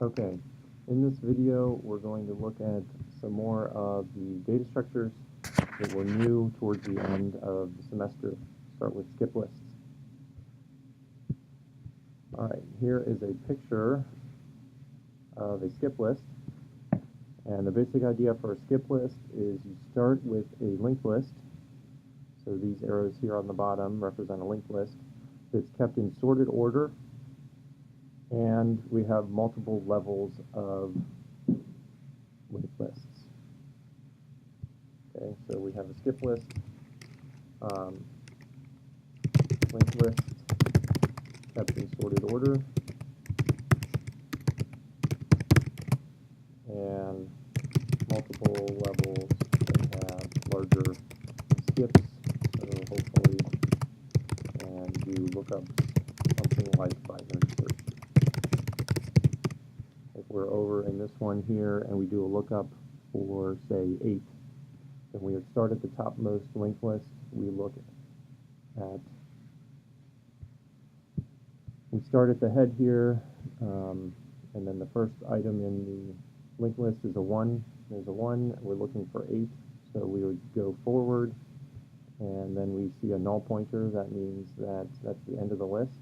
Okay, in this video we're going to look at some more of the data structures that were new towards the end of the semester. Start with skip lists. Alright, here is a picture of a skip list, and the basic idea for a skip list is you start with a linked list. So these arrows here on the bottom represent a linked list that's kept in sorted order, and we have multiple levels of linked lists. Okay, so we have a skip list, linked list, kept in sorted order, and multiple levels that have larger skips, so hopefully, and do lookups something like 530. If we're over in this one here and we do a lookup for, say, 8, then we would start at the topmost linked list. We start at the head here, and then the first item in the linked list is a 1. There's a 1. We're looking for 8, so we would go forward, and then we see a null pointer. That means that that's the end of the list.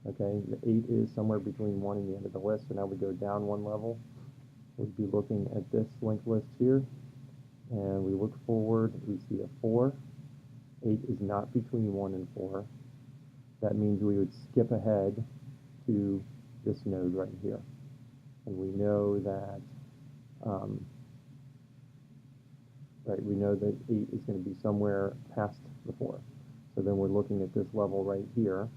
Okay, the 8 is somewhere between 1 and the end of the list, so now we go down one level. We'd be looking at this linked list here, and we look forward, we see a 4. 8 is not between 1 and 4. That means we would skip ahead to this node right here. And we know that we know that 8 is going to be somewhere past the 4. So then we're looking at this level right here,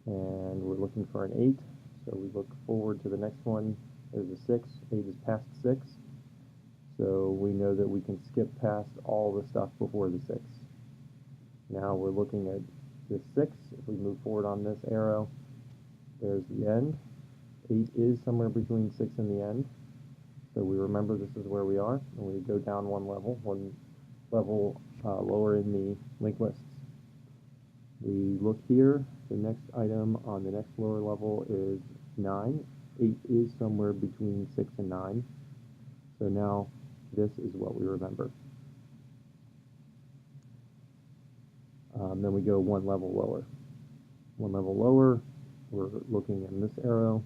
and we're looking for an 8. So we look forward to the next one. There's a 6. 8 is past 6. So we know that we can skip past all the stuff before the 6. Now we're looking at this 6. If we move forward on this arrow, there's the end. 8 is somewhere between 6 and the end. So we remember this is where we are, and we go down one level lower in the linked lists. We look here. The next item on the next lower level is 9. 8 is somewhere between 6 and 9. So now this is what we remember. Then we go one level lower. One level lower, we're looking in this arrow.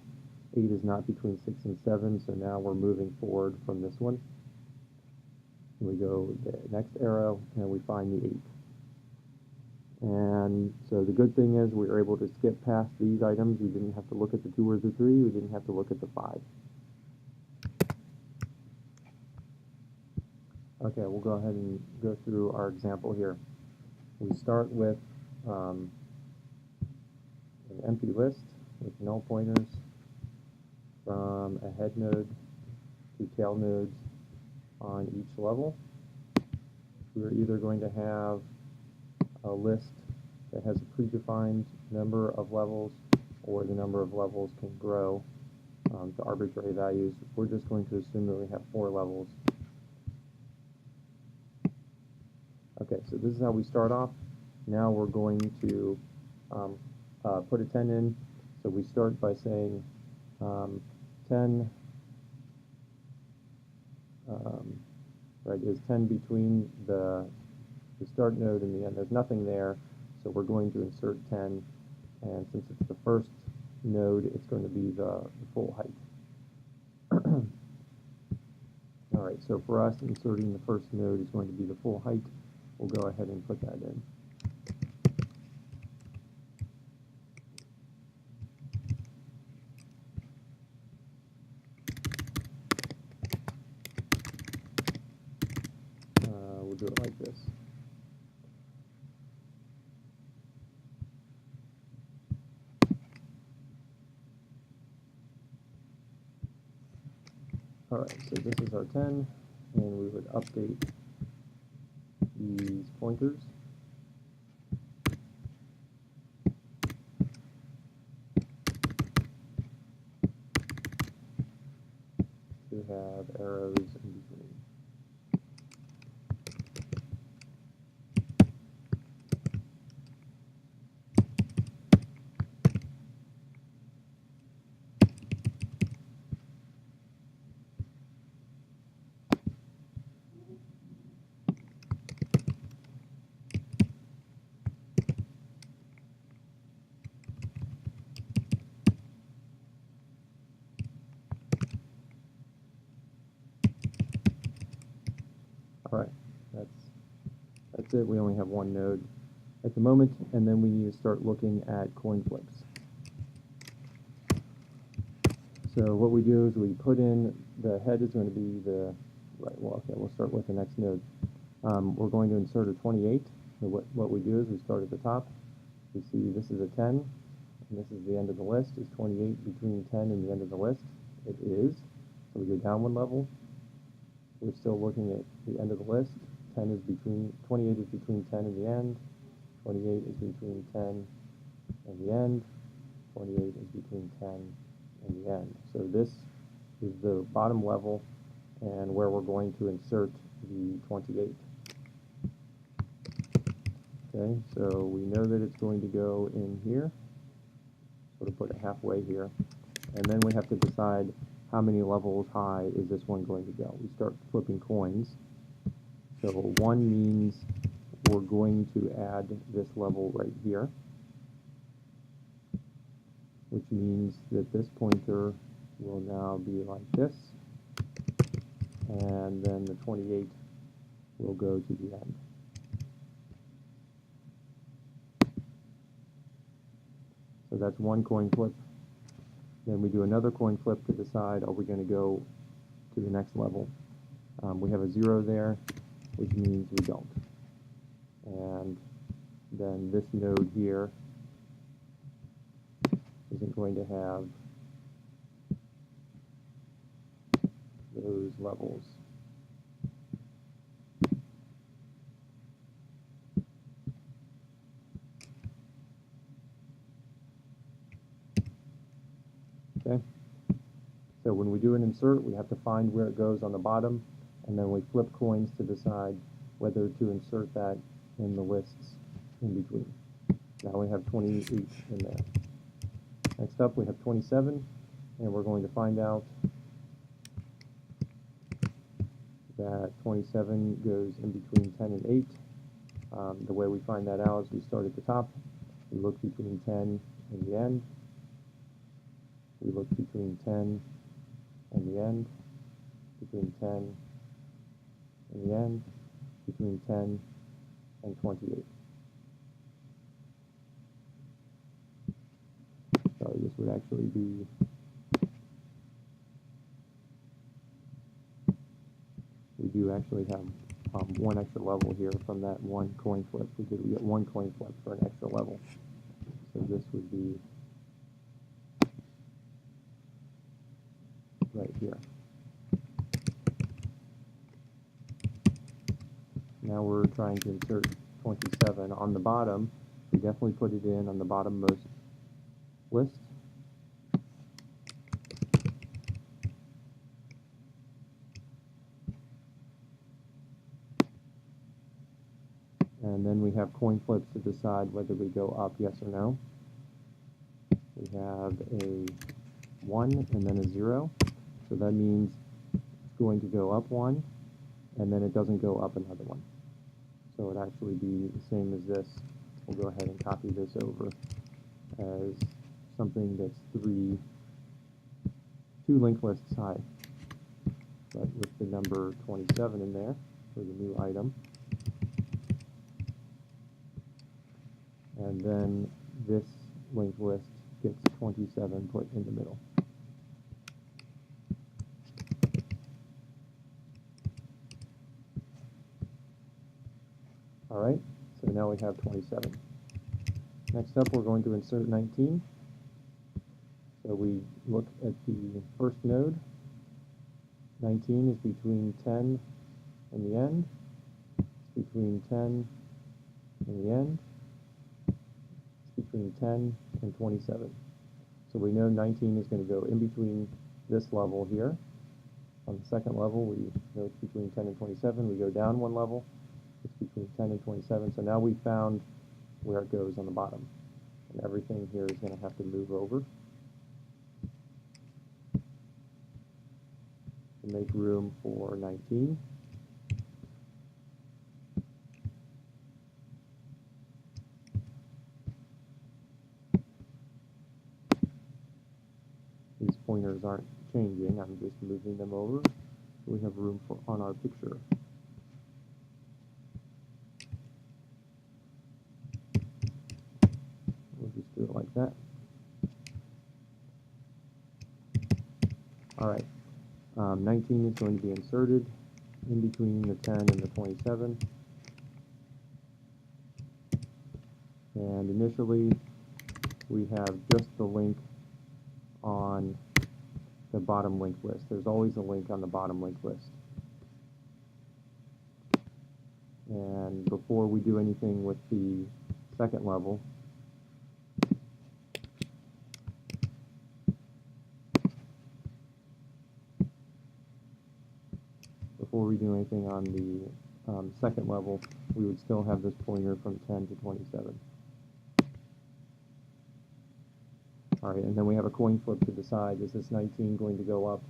8 is not between 6 and 7, so now we're moving forward from this one. We go the next arrow, and we find the 8. And so the good thing is we were able to skip past these items. We didn't have to look at the 2 or the 3. We didn't have to look at the 5. Okay, we'll go ahead and go through our example here. We start with an empty list with null pointers from a head node to tail nodes on each level. We're either going to have a list that has a predefined number of levels, or the number of levels can grow to arbitrary values. We're just going to assume that we have 4 levels. Okay, so this is how we start off. Now we're going to put a 10 in. So we start by saying 10, is 10 between the start node and the end. There's nothing there, so we're going to insert 10. And since it's the first node, it's going to be the full height. All right, so for us, inserting the first node is going to be the full height. We'll go ahead and put that in. We'll do it like this. All right, so this is our 10, and we would update these pointers. To have arrows in between. it. We only have one node at the moment, and then we need to start looking at coin flips. So what we do is we put in, the head is going to be the, we'll start with the next node. We're going to insert a 28. So what we do is we start at the top. We see this is a 10, and this is the end of the list. Is 28 between 10 and the end of the list? It is. So we go down one level. We're still looking at the end of the list. 28 is between 10 and the end. 28 is between 10 and the end. 28 is between 10 and the end. So this is the bottom level and where we're going to insert the 28. Okay, so we know that it's going to go in here. Sort of put it halfway here. And then we have to decide how many levels high is this one going to go. We start flipping coins. So 1 means we're going to add this level right here, which means that this pointer will now be like this, and then the 28 will go to the end. So that's one coin flip. Then we do another coin flip to decide, are we going to go to the next level? We have a 0 there, which means we don't. And then this node here isn't going to have those levels. Okay? So when we do an insert, we have to find where it goes on the bottom, and then we flip coins to decide whether to insert that in the lists in between. Now we have 28 in there. Next up, we have 27, and we're going to find out that 27 goes in between 10 and 8. The way we find that out is we start at the top, we look between 10 and the end, we look between 10 and the end, between 10 and the end, between 10 and 28. Sorry, this would actually be we do actually have one extra level here from that one coin flip. We get one coin flip for an extra level. So this would be right here. Now we're trying to insert 27 on the bottom. We definitely put it in on the bottommost list. And then we have coin flips to decide whether we go up, yes or no. We have a 1 and then a 0. So that means it's going to go up 1, and then it doesn't go up another one. So it would actually be the same as this. We'll go ahead and copy this over as something that's 2 linked lists high, but with the number 27 in there for the new item. And then this linked list gets 27 put in the middle. All right, so now we have 27. Next up, we're going to insert 19. So we look at the first node. 19 is between 10 and the end. It's between 10 and the end. It's between 10 and 27. So we know 19 is going to go in between this level here. On the second level, we know it's between 10 and 27. We go down one level. It's between 10 and 27. So now we found where it goes on the bottom. And everything here is going to have to move over to make room for 19. These pointers aren't changing. I'm just moving them over so we have room for on our picture. All right, 19 is going to be inserted in between the 10 and the 27. And initially, we have just the link on the bottom linked list. There's always a link on the bottom linked list. And before we do anything with the second level, on the second level, we would still have this pointer from 10 to 27. All right, and then we have a coin flip to decide, is this 19 going to go up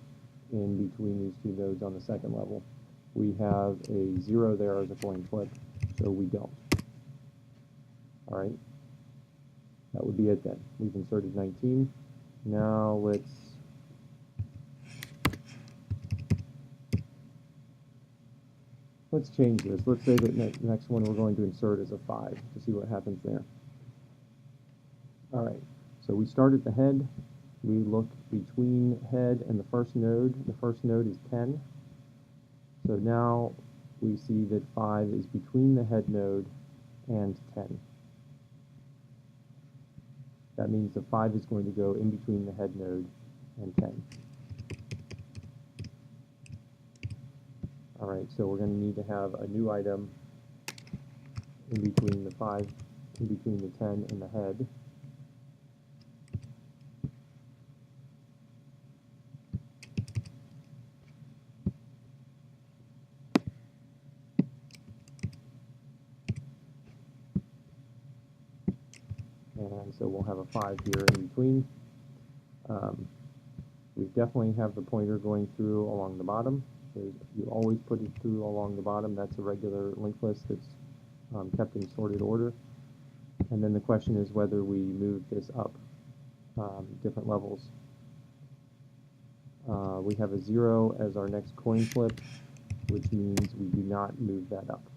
in between these two nodes on the second level? We have a 0 there as a coin flip, so we don't. All right, that would be it then. We've inserted 19. Now let's change this. Let's say that the next one we're going to insert is a 5 to see what happens there. All right, so we start at the head. We look between head and the first node. The first node is 10. So now we see that 5 is between the head node and 10. That means the 5 is going to go in between the head node and 10. All right, so we're going to need to have a new item in between the 5, in between the 10 and the head. And so we'll have a 5 here in between. We definitely have the pointer going through along the bottom. You always put it through along the bottom. That's a regular linked list that's kept in sorted order. And then the question is whether we move this up different levels. We have a 0 as our next coin flip, which means we do not move that up.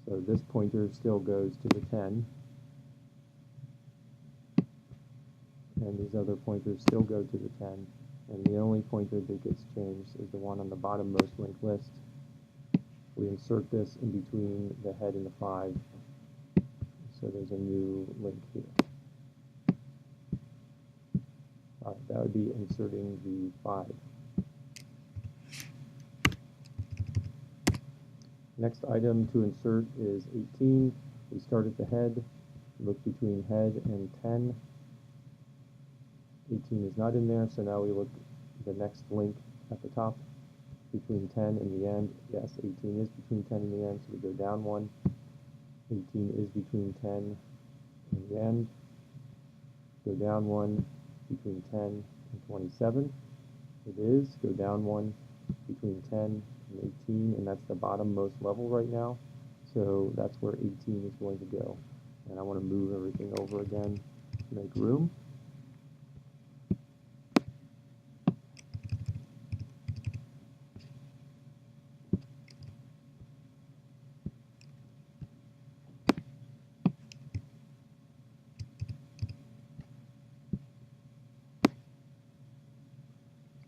So this pointer still goes to the 10. And these other pointers still go to the 10, and the only pointer that gets changed is the one on the bottommost linked list. We insert this in between the head and the 5, so there's a new link here. All right, that would be inserting the 5. Next item to insert is 18. We start at the head, look between head and 10. 18 is not in there, so now we look at the next link at the top between 10 and the end. Yes, 18 is between 10 and the end, so we go down 1. 18 is between 10 and the end. Go down 1 between 10 and 27. It is. Go down 1 between 10 and 18, and that's the bottommost level right now. So that's where 18 is going to go. And I want to move everything over again to make room.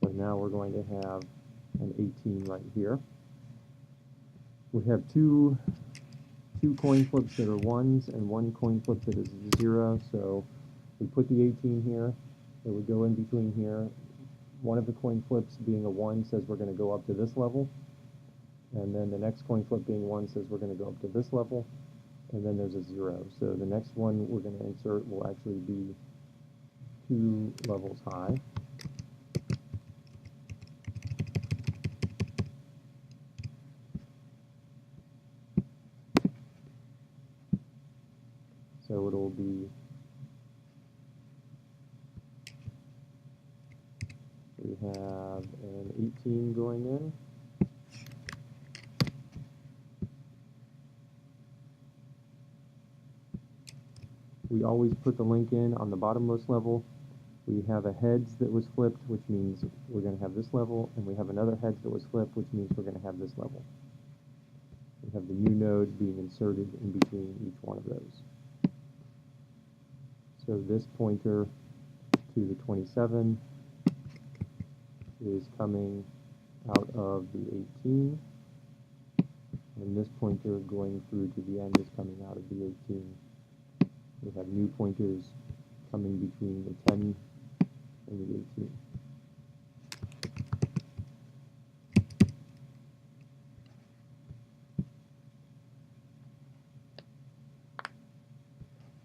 So now we're going to have an 18 right here. We have two coin flips that are 1s and one coin flip that is 0. So we put the 18 here. It would go in between here. One of the coin flips being a 1 says we're going to go up to this level. And then the next coin flip being 1 says we're going to go up to this level. And then there's a 0. So the next one we're going to insert will actually be 2 levels high. So it'll be, we have an 18 going in. We always put the link in on the bottommost level. We have a heads that was flipped, which means we're going to have this level, and we have another heads that was flipped, which means we're going to have this level. We have the new node being inserted in between each one of those. So this pointer to the 27 is coming out of the 18, and this pointer going through to the end is coming out of the 18. We have new pointers coming between the 10 and the 18.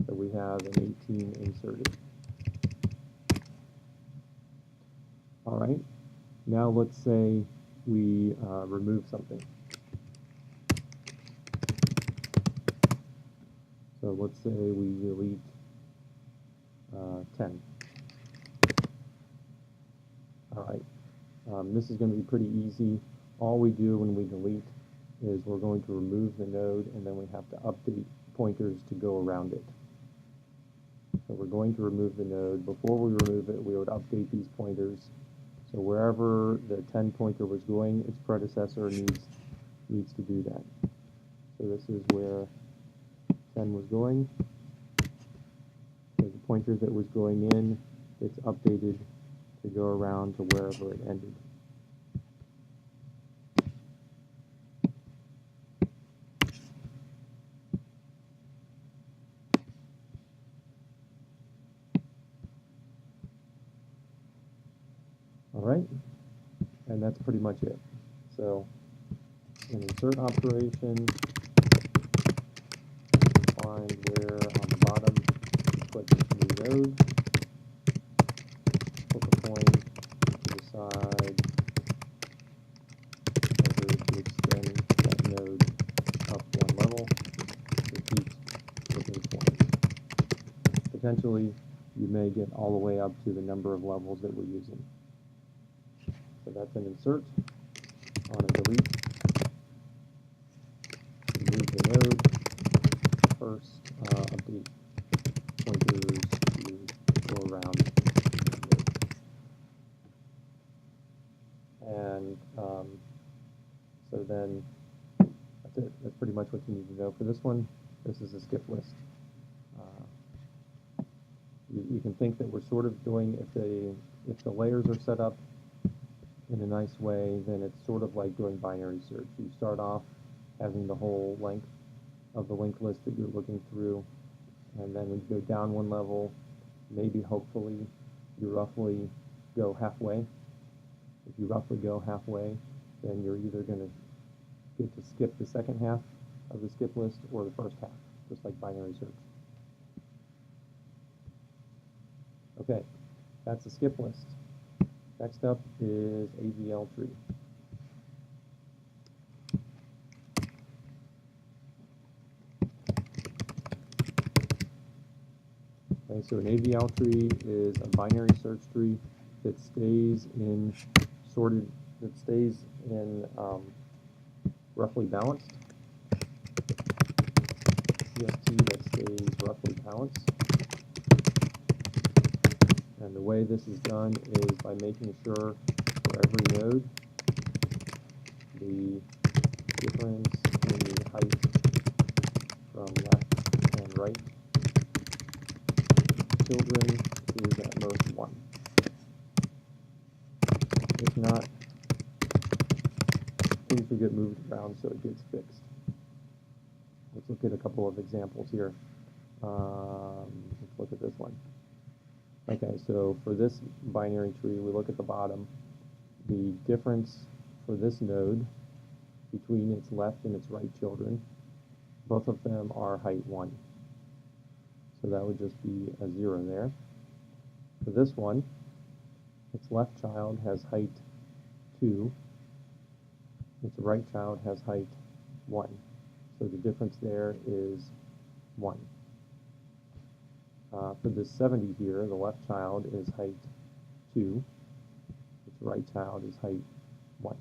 So we have an 18 inserted. All right, now let's say we remove something. So let's say we delete 10. All right, this is going to be pretty easy. All we do when we delete is we're going to remove the node, and then we have to update pointers to go around it. So we're going to remove the node. Before we remove it, we would update these pointers. So wherever the 10 pointer was going, its predecessor needs to do that. So this is where 10 was going. So the pointer that was going in, it's updated to go around to wherever it ended. All right, and that's pretty much it. So an insert operation, find where on the bottom you put the node, flip a coin to decide whether to extend that node up one level, repeat flipping coins. Potentially, you may get all the way up to the number of levels that we're using. So that's an insert. On a delete, remove the node. First, update pointers to go around the node. And so then that's it. That's pretty much what you need to know for this one. This is a skip list. You can think that we're sort of doing, if the layers are set up in a nice way, then it's sort of like doing binary search. You start off having the whole length of the linked list that you're looking through, and then when you go down one level, maybe hopefully you roughly go halfway. If you roughly go halfway, then you're either going to get to skip the second half of the skip list or the first half, just like binary search. Okay, that's the skip list. Next up is Avl Tree. Okay, so an Avl tree is a binary search tree that stays in roughly balanced. CFT that stays roughly balanced. And the way this is done is by making sure for every node, the difference in the height from left and right children is at most 1. If not, things will get moved around so it gets fixed. Let's look at a couple of examples here. Let's look at this one. Okay, so for this binary tree, we look at the bottom. The difference for this node between its left and its right children, both of them are height 1. So that would just be a 0 there. For this one, its left child has height 2. Its right child has height 1. So the difference there is 1. For this 70 here, the left child is height 2. Its right child is height 1.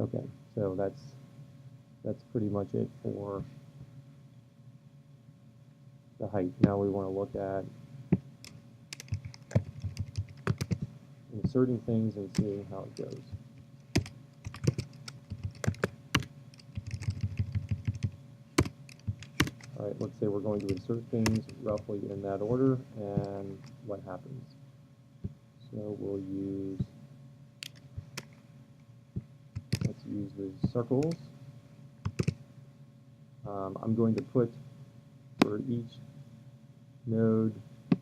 Okay, so that's pretty much it for the height. Now we want to look at inserting things and seeing how it goes. All right, let's say we're going to insert things roughly in that order, and what happens. So we'll use, let's use the circles. I'm going to put for each node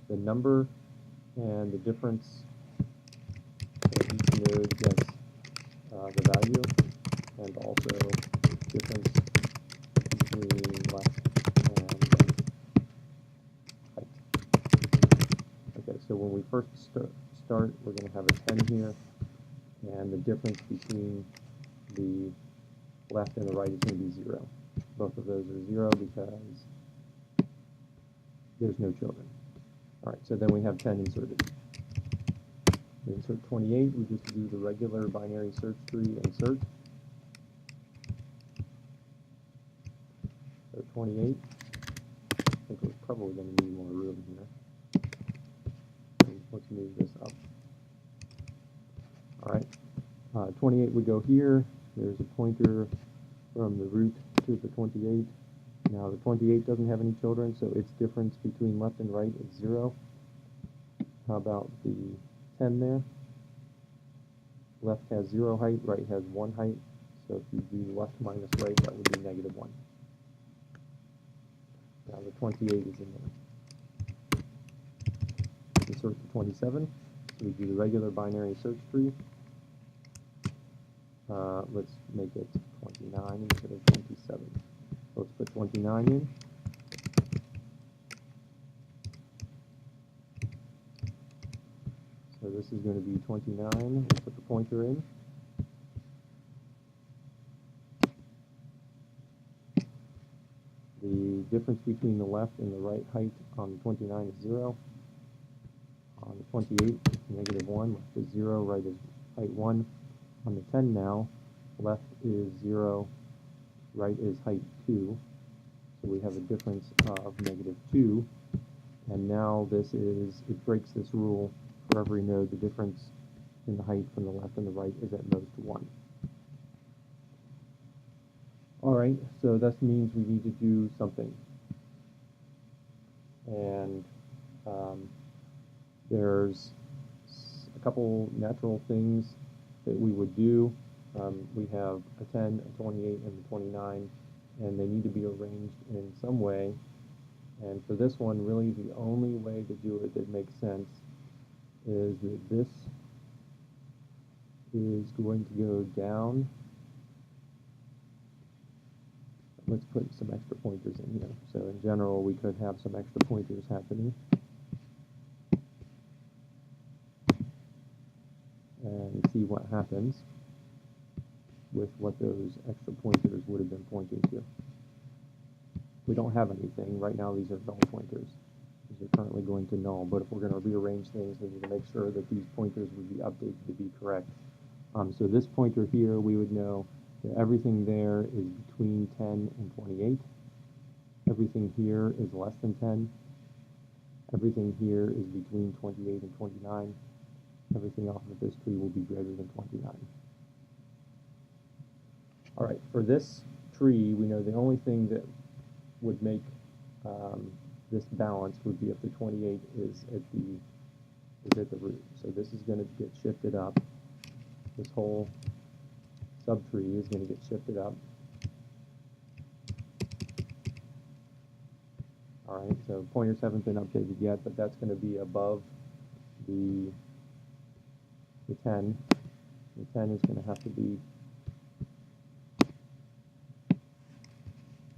the number and the difference that each node gets the value, and also difference between left and height. Okay, so when we first start, we're going to have a 10 here, and the difference between the left and the right is going to be 0. Both of those are 0 because there's no children. All right, so then we have 10 inserted. We insert 28, we just do the regular binary search tree insert. So 28, I think we're probably going to need more room here. So let's move this up. All right, 28 would go here. There's a pointer from the root to the 28. Now the 28 doesn't have any children, so its difference between left and right is 0. How about the 10 there? Left has 0 height, right has 1 height. So if you do left minus right, that would be -1. Now the 28 is in there. Insert the 27. So we do the regular binary search tree. Let's make it 29 instead of 27. So let's put 29 in. So this is going to be 29. We'll put the pointer in. The difference between the left and the right height on the 29 is 0. On the 28, it's -1. Left is 0, right is height 1. On the 10 now, left is 0, right is height 2. So we have a difference of -2. And now this is, it breaks this rule. For every node, the difference in the height from the left and the right is at most 1. All right, so that means we need to do something. And there's a couple natural things that we would do. We have a 10, a 28, and a 29, and they need to be arranged in some way. And for this one, really the only way to do it that makes sense is that this is going to go down. Let's put some extra pointers in here. So in general, we could have some extra pointers happening. And see what happens with what those extra pointers would have been pointing to. We don't have anything. Right now, these are null pointers. These are currently going to null, but if we're going to rearrange things, we need to make sure that these pointers would be updated to be correct. So this pointer here, we would know that everything there is between 10 and 28. Everything here is less than 10. Everything here is between 28 and 29. Everything off of this tree will be greater than 29. All right, for this tree, we know the only thing that would make this balanced would be if the 28 is at the root. So this is going to get shifted up. This whole subtree is going to get shifted up. All right, so pointers haven't been updated yet, but that's going to be above the 10. The 10 is going to have to be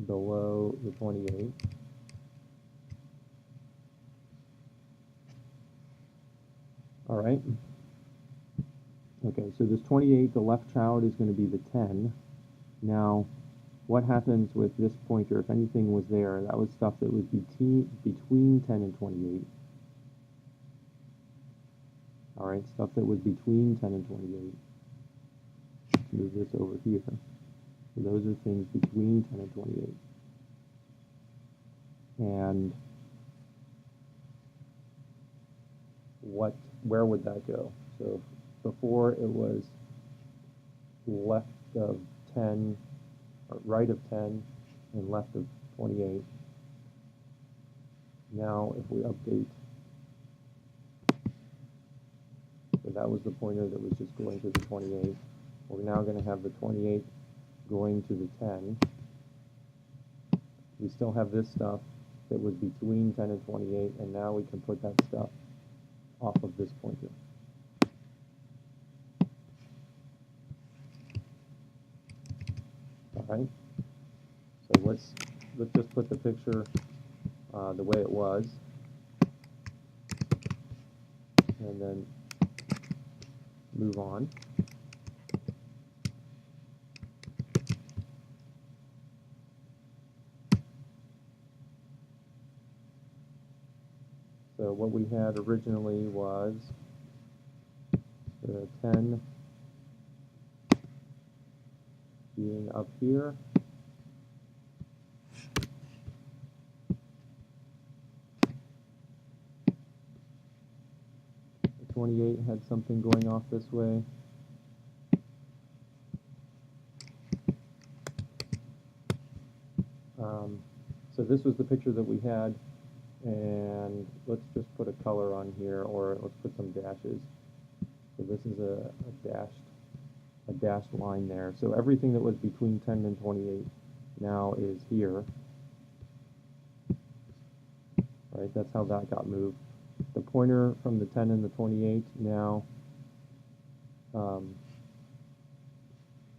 below the 28. All right. Okay, so this 28, the left child is going to be the 10. Now, what happens with this pointer, if anything was there, that was stuff that was between 10 and 28. All right, stuff that was between 10 and 28. Let's move this over here. So those are things between 10 and 28. And where would that go? So before it was left of 10, or right of 10, and left of 28. Now if we update that was the pointer that was just going to the 28. We're now going to have the 28 going to the 10. We still have this stuff that was between 10 and 28, and now we can put that stuff off of this pointer. All right. So let's just put the picture the way it was, and then move on. So what we had originally was the 10 being up here. The 28 had something going off this way. So this was the picture that we had, and let's just put a color on here, or let's put some dashes. So this is a dashed line there. So everything that was between 10 and 28 now is here. Right, that's how that got moved. The pointer from the 10 and the 28 now,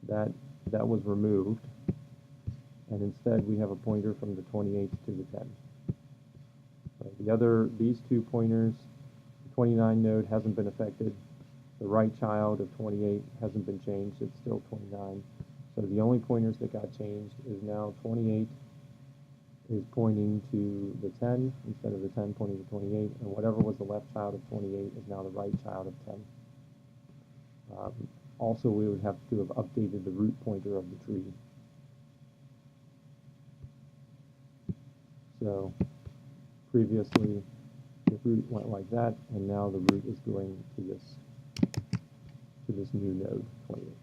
that was removed, and instead we have a pointer from the 28 to the 10. Right, these two pointers, the 29 node hasn't been affected. The right child of 28 hasn't been changed, it's still 29. So the only pointers that got changed is now 28 is pointing to the 10 instead of the 10 pointing to 28, and whatever was the left child of 28 is now the right child of 10. Also, we would have to have updated the root pointer of the tree. So previously the root went like that, and now the root is going to this new node 28.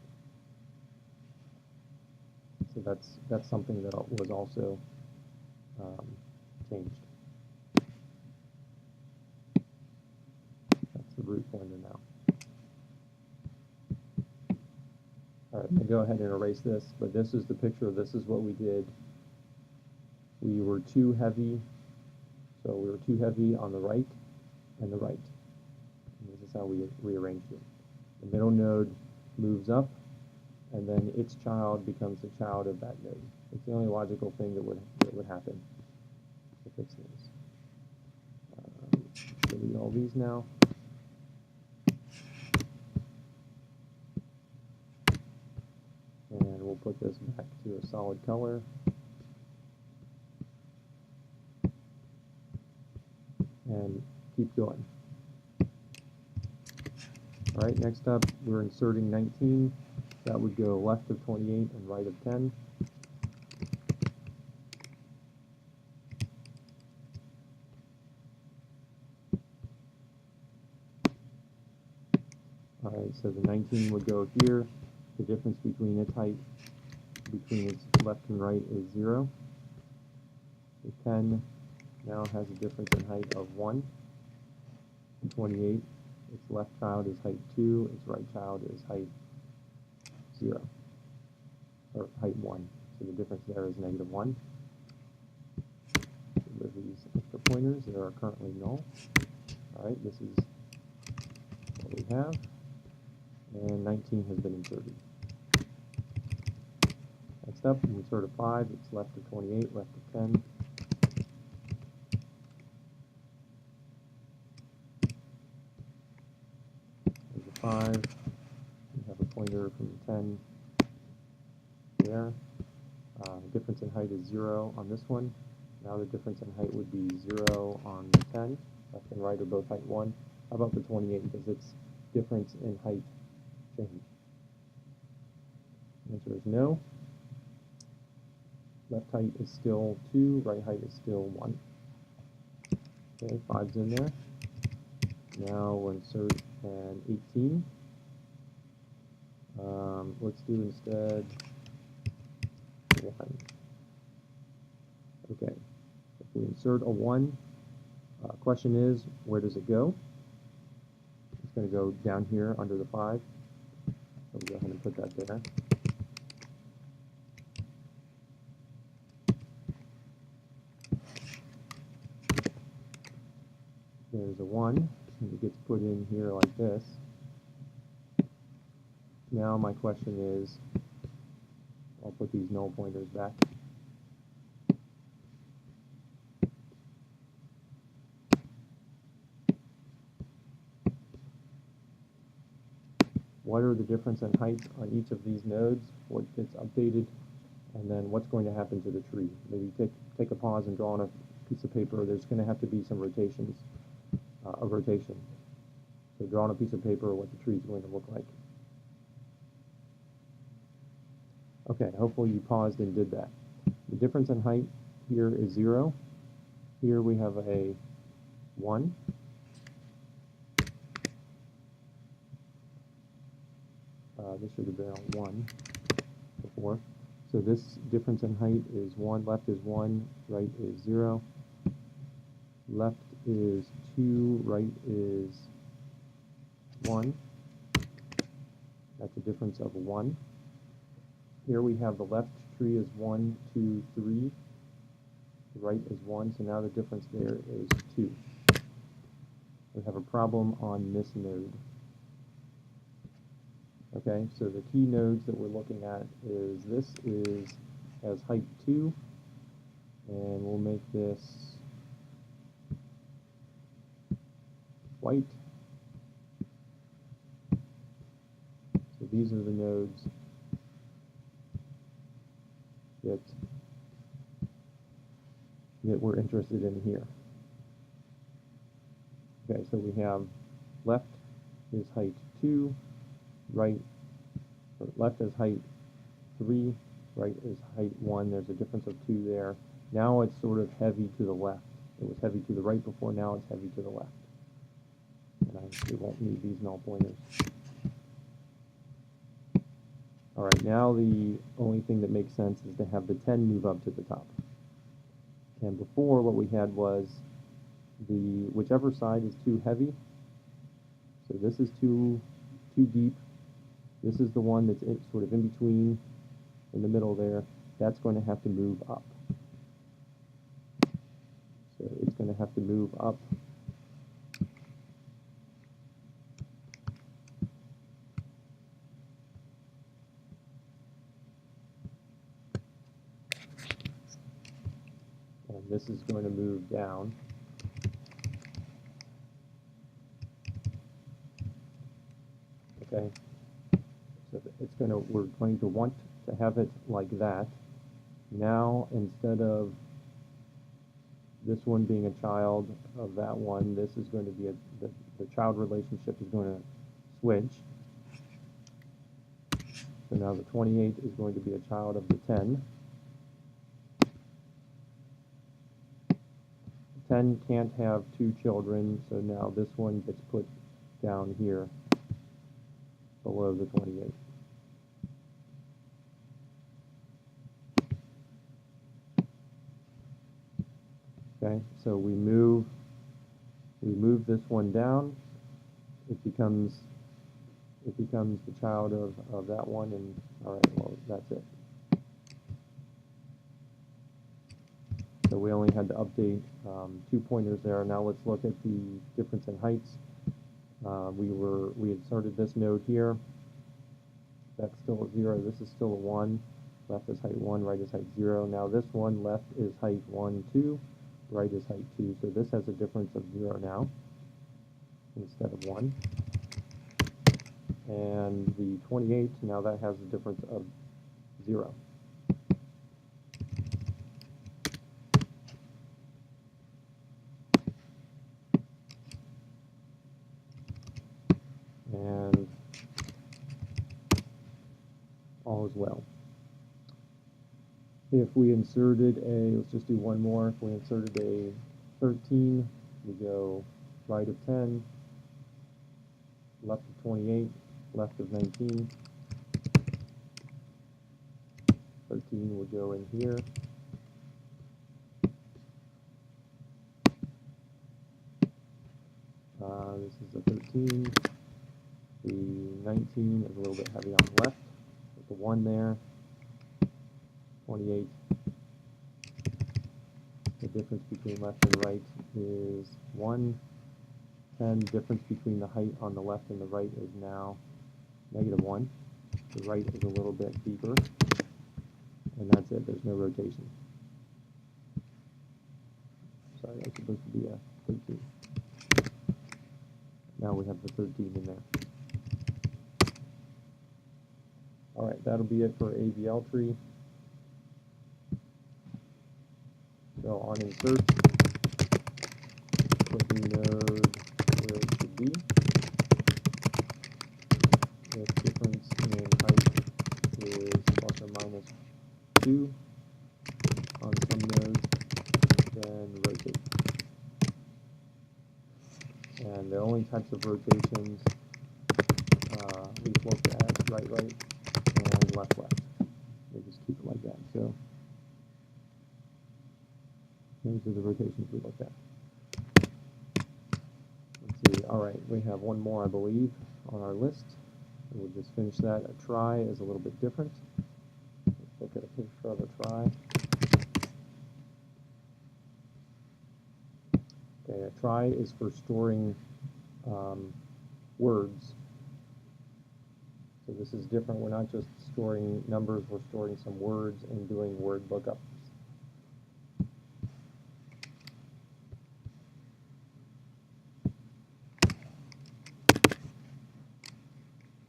So that's something that was also changed. That's the root pointer now. All right, I'll go ahead and erase this, but this is the picture. This is what we did. We were too heavy, so we were too heavy on the right and the right. And this is how we rearranged it. The middle node moves up, and then its child becomes the child of that node. It's the only logical thing that would happen to fix this. Delete all these now. And we'll put this back to a solid color. And keep going. All right, next up, we're inserting 19. That would go left of 28 and right of 10. All right, so the 19 would go here. The difference between its height, between its left and right, is 0. The 10 now has a difference in height of 1. The 28, its left child is height 2, its right child is height 0, or height 1. So the difference there is -1. With these extra pointers, they are currently null. All right, this is what we have, and 19 has been inserted. Next up, we insert a 5. It's left of 28, left of 10. There's a 5. We have a pointer from the 10 there. The difference in height is 0 on this one. Now the difference in height would be 0 on the 10. Left and right are both height 1. How about the 28? Does its difference in height change? The answer is no. Left height is still 2, right height is still 1. Okay, 5's in there. Now we'll insert an 18. Let's do instead 1. Okay, if we insert a 1, question is, where does it go? It's going to go down here under the 5. So we'll go ahead and put that there. There's a 1, and it gets put in here like this. Now my question is, I'll put these null pointers back. What are the difference in height on each of these nodes? What gets updated? And then what's going to happen to the tree? Maybe take a pause and draw on a piece of paper. There's going to have to be some rotations, a rotation. So draw on a piece of paper what the tree is going to look like. Okay, hopefully you paused and did that. The difference in height here is 0. Here we have a 1. This should have been a 1 before. So this difference in height is 1. Left is 1, right is 0. Left is 2, right is 1. That's a difference of 1. Here we have the left tree is 1, 2, 3. The right is 1, so now the difference there is 2. We have a problem on this node. Okay, so the key nodes that we're looking at is this has height 2, and we'll make this white. So these are the nodes that we're interested in here. Okay, so we have left is height 2, right, or left is height 3, right is height 1. There's a difference of 2 there. Now it's sort of heavy to the left. It was heavy to the right before, now it's heavy to the left. And we won't need these null pointers. All right, now the only thing that makes sense is to have the 10 move up to the top. And before, what we had was whichever side is too heavy. So this is too deep. This is the one that's sort of in between, in the middle there. That's going to have to move up. So it's going to have to move up. And this is going to move down. Okay. So we're going to want to have it like that. Now, instead of this one being a child of that one, this is going to be the child relationship is going to switch. So now the 28 is going to be a child of the 10. 10 can't have 2 children, so now this one gets put down here below the 28. Okay, so we move this one down. It becomes the child of that one, and all right, well, that's it. So we only had to update 2 pointers there. Now let's look at the difference in heights. We had started this node here. That's still a 0. This is still a 1. Left is height 1. Right is height 0. Now this one, left is height 1, 2. Right is height 2. So this has a difference of 0 now instead of 1. And the 28, now that has a difference of 0. And all is well. If we inserted let's just do one more. If we inserted a 13, we go right of 10, left of 28, left of 19. 13 would go in here. This is a 13. The 19 is a little bit heavy on the left, with the 1 there. 28. The difference between left and right is 1. 10. Difference between the height on the left and the right is now -1. The right is a little bit deeper, and that's it. There's no rotation. Sorry, that's supposed to be a 13. Now we have the 13 in there. All right, that'll be it for Avl Tree. So on insert, put the node where it should be. If difference in height is plus or minus 2 on some nodes, then rotate. And the only types of rotations we've looked at, right, and left. We just keep it like that. So those are the rotations we looked at. Let's see. All right, we have one more, I believe, on our list. And we'll just finish that. A try is a little bit different. Let's look at a picture of a try. Okay, a try is for storing words. So this is different. We're not just storing numbers, we're storing some words and doing word lookups.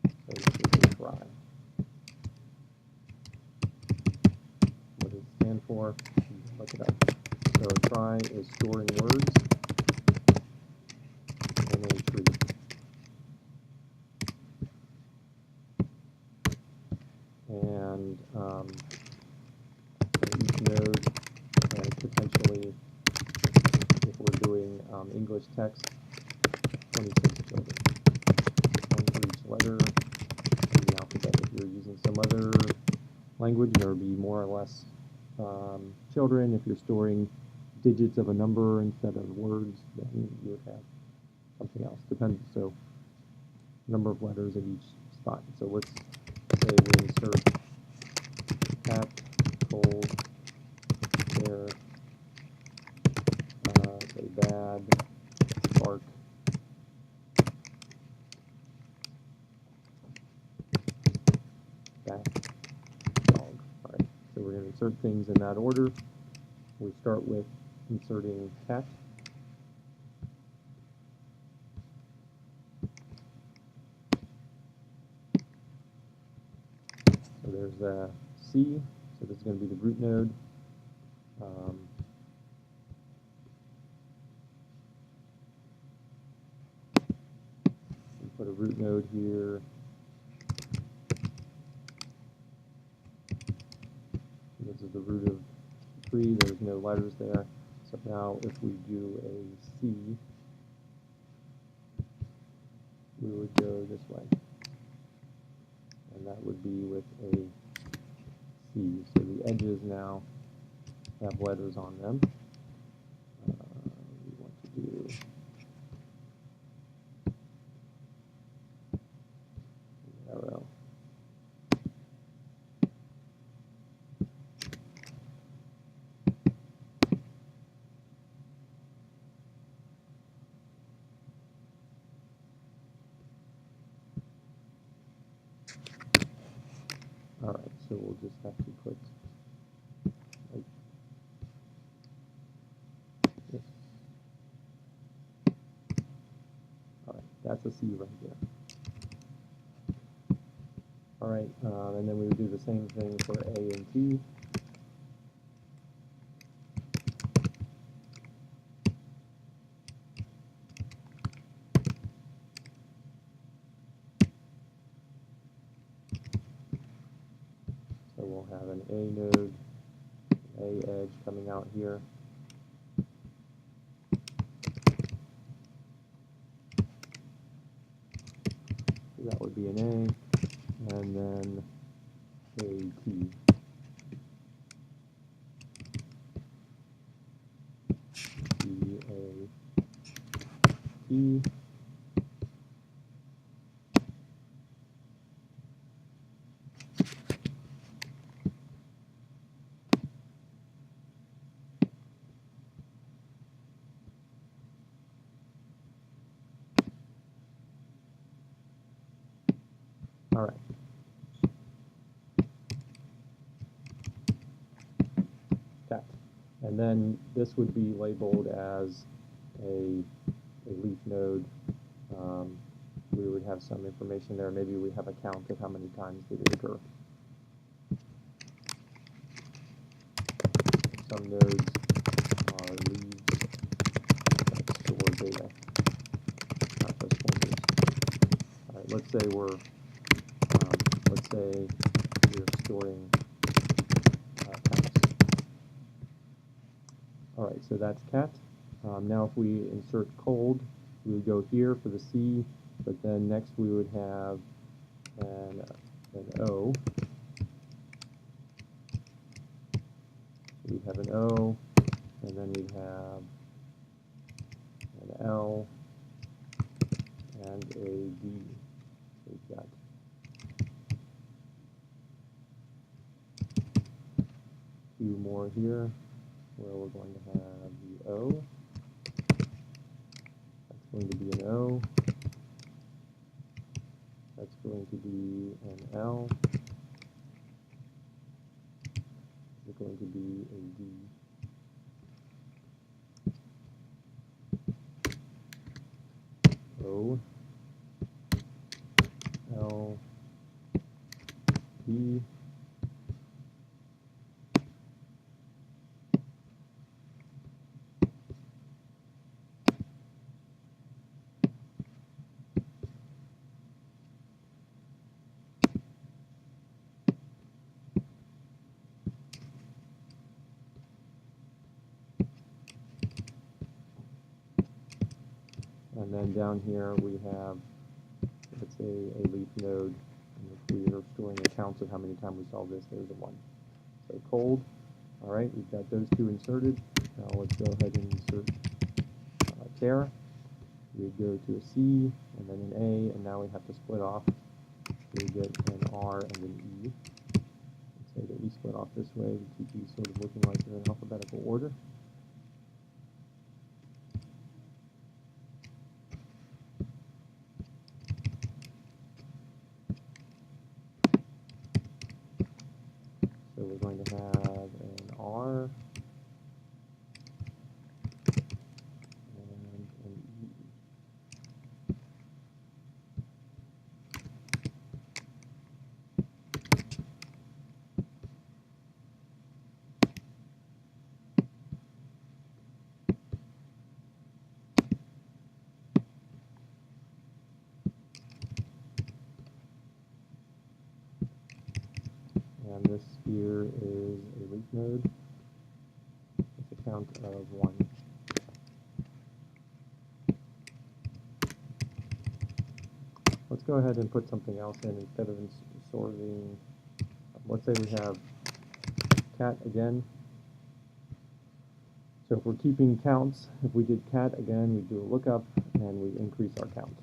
So this is a try. What does it stand for? Look it up. So a try is storing words in a tree. And each node has potentially, if we're doing English text, 26 children. One for each letter in the alphabet. If you're using some other language, there would be more or less children. If you're storing digits of a number instead of words, then you would have something else. Depends. So number of letters at each spot. So let's say we insert cat, cold, bear, say bad, bark, bat, dog. All right, so we're going to insert things in that order. We start with inserting cat. So there's a C, so this is going to be the root node. We put a root node here. This is the root of the tree. There's no letters there. So now if we do a C, we would go this way. And that would be with a C. So the edges now have letters on them. We want to do an arrow. All right, so we'll just have to put like this. All right, that's a C right there. All right, and then we would do the same thing for A and T. So we'll have an A node, A edge coming out here. So that would be an A, and then a T. T, A, T. All right. Cat. And then this would be labeled as a leaf node. We would have some information there. Maybe we have a count of how many times did it occur. Some nodes are leaves that store data, not just folders. All right, let's say we're storing counts. All right, so that's cat. Now if we insert cold, we would go here for the C, but then next we would have an O. We'd have an O, and then we'd have an L, and a D. So we've got two more here, where we're going to have the O. That's going to be an O. That's going to be an L. It's going to be a D. O, L, D. And then down here we have, let's say, a leaf node. And if we are storing accounts of how many times we saw this, there's a 1. So cold. All right, we've got those two inserted. Now let's go ahead and insert char. We go to a C, and then an A, and now we have to split off. We get an R and an E. Let's say that we split off this way to keep these sort of looking like they're in alphabetical order. So we're going to have an R and an E. And this here is a leaf node with a count of 1. Let's go ahead and put something else in instead of sorting. Let's say we have cat again. So if we're keeping counts, if we did cat again, we do a lookup and we increase our count.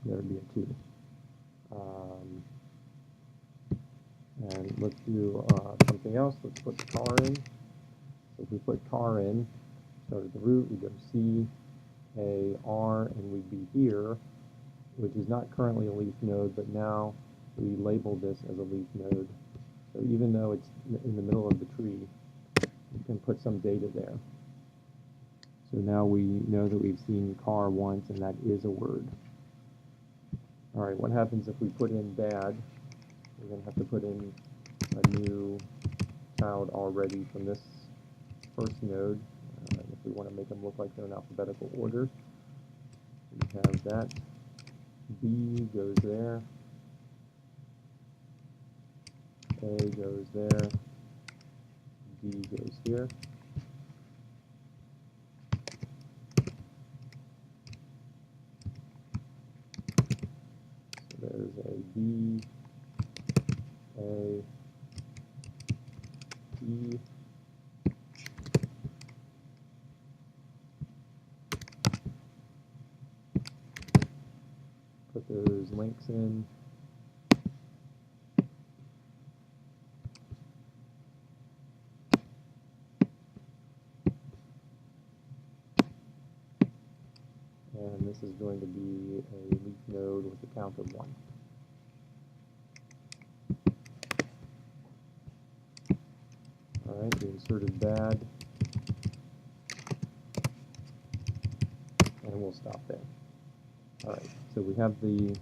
That would be a 2. And let's do something else. Let's put car in. So if we put car in, start at the root, we go C, A, R, and we'd be here, which is not currently a leaf node, but now we label this as a leaf node. So even though it's in the middle of the tree, we can put some data there. So now we know that we've seen car once, and that is a word. All right, what happens if we put in bad? We're going to have to put in a new child already from this first node. If we want to make them look like they're in alphabetical order, we have that. B goes there. A goes there. D goes here. So there's a B, A, E. Put those links in. And this is going to be a leaf node with a count of 1. insert is bad, and we'll stop there. All right, so we have the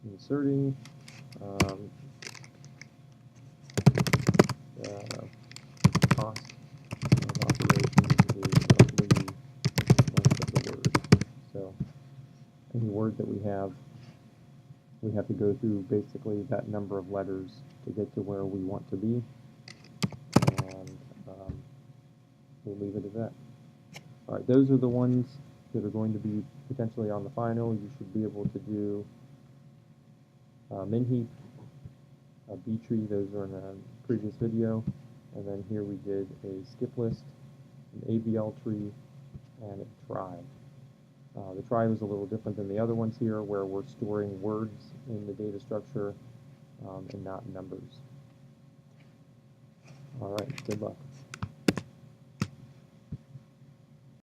inserting. The cost of operations is roughly length of the word. So any word that we have to go through basically that number of letters to get to where we want to be, and we'll leave it at that. All right, those are the ones that are going to be potentially on the final. You should be able to do min heap, B tree, those are in a previous video, and then here we did a skip list, an Avl tree, and a try. The try was a little different than the other ones here, where we're storing words in the data structure and not numbers. All right, good luck.